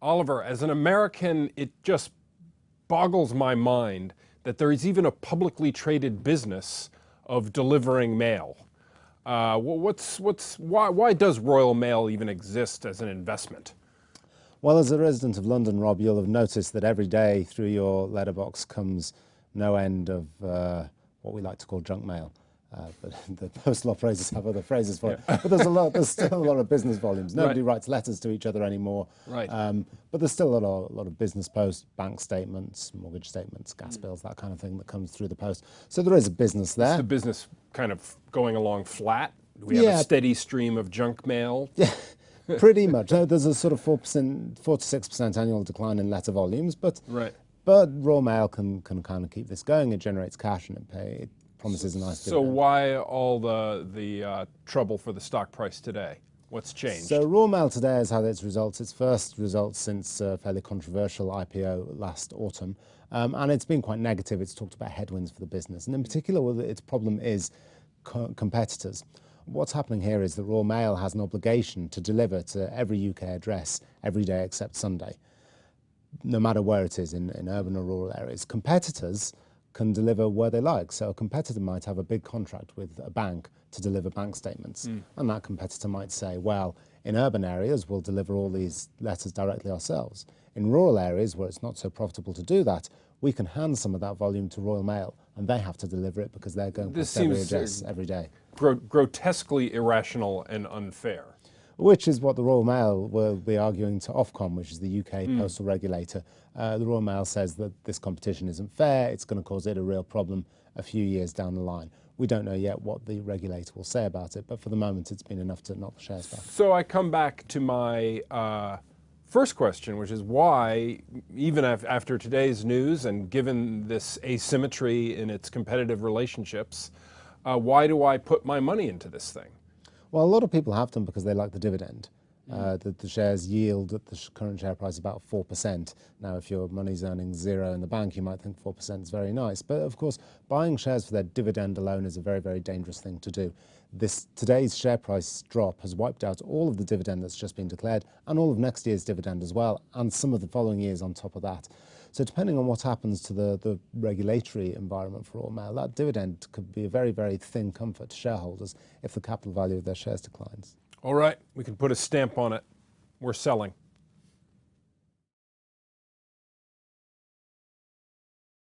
Oliver, as an American, it just boggles my mind that there is even a publicly traded business of delivering mail. Why does Royal Mail even exist as an investment? Well, as a resident of London, Rob, you'll have noticed that every day through your letterbox comes no end of what we like to call junk mail. But the postal operators have other phrases for it. But there's still a lot of business volumes. Nobody writes letters to each other anymore. Right. But there's still a lot of business post, bank statements, mortgage statements, gas bills, that kind of thing that comes through the post. So there is a business there. Is the business kind of going along flat? Do we have a steady stream of junk mail? Yeah, pretty much. There's a sort of 4 to 6% annual decline in letter volumes, but Royal Mail can kind of keep this going. It generates cash and it promises a nice dividend. So why all the trouble for the stock price today? What's changed? So Royal Mail today has had its first results since a fairly controversial IPO last autumn, and it's been quite negative. It's talked about headwinds for the business, and in particular, its problem is competitors. What's happening here is that Royal Mail has an obligation to deliver to every UK address every day except Sunday, no matter where it is, in urban or rural areas. Competitors can deliver where they like. So a competitor might have a big contract with a bank to deliver bank statements. And that competitor might say, well, in urban areas, we'll deliver all these letters directly ourselves. In rural areas where it's not so profitable to do that, we can hand some of that volume to Royal Mail and they have to deliver it because they're going past every address every day. Grotesquely irrational and unfair. Which is what the Royal Mail will be arguing to Ofcom, which is the UK postal regulator. The Royal Mail says that this competition isn't fair, it's going to cause it a real problem a few years down the line. We don't know yet what the regulator will say about it, but for the moment it's been enough to knock the shares back. So I come back to my first question, which is why, even after today's news and given this asymmetry in its competitive relationships, why do I put my money into this thing? Well, a lot of people have them because they like the dividend. The shares yield at the current share price about 4%. Now, if your money's earning zero in the bank, you might think 4% is very nice. But of course, buying shares for their dividend alone is a very, very dangerous thing to do. Today's share price drop has wiped out all of the dividend that's just been declared and all of next year's dividend as well, and some of the following years on top of that. So depending on what happens to the regulatory environment for Royal Mail, that dividend could be a very, very thin comfort to shareholders if the capital value of their shares declines. All right, we can put a stamp on it. We're selling.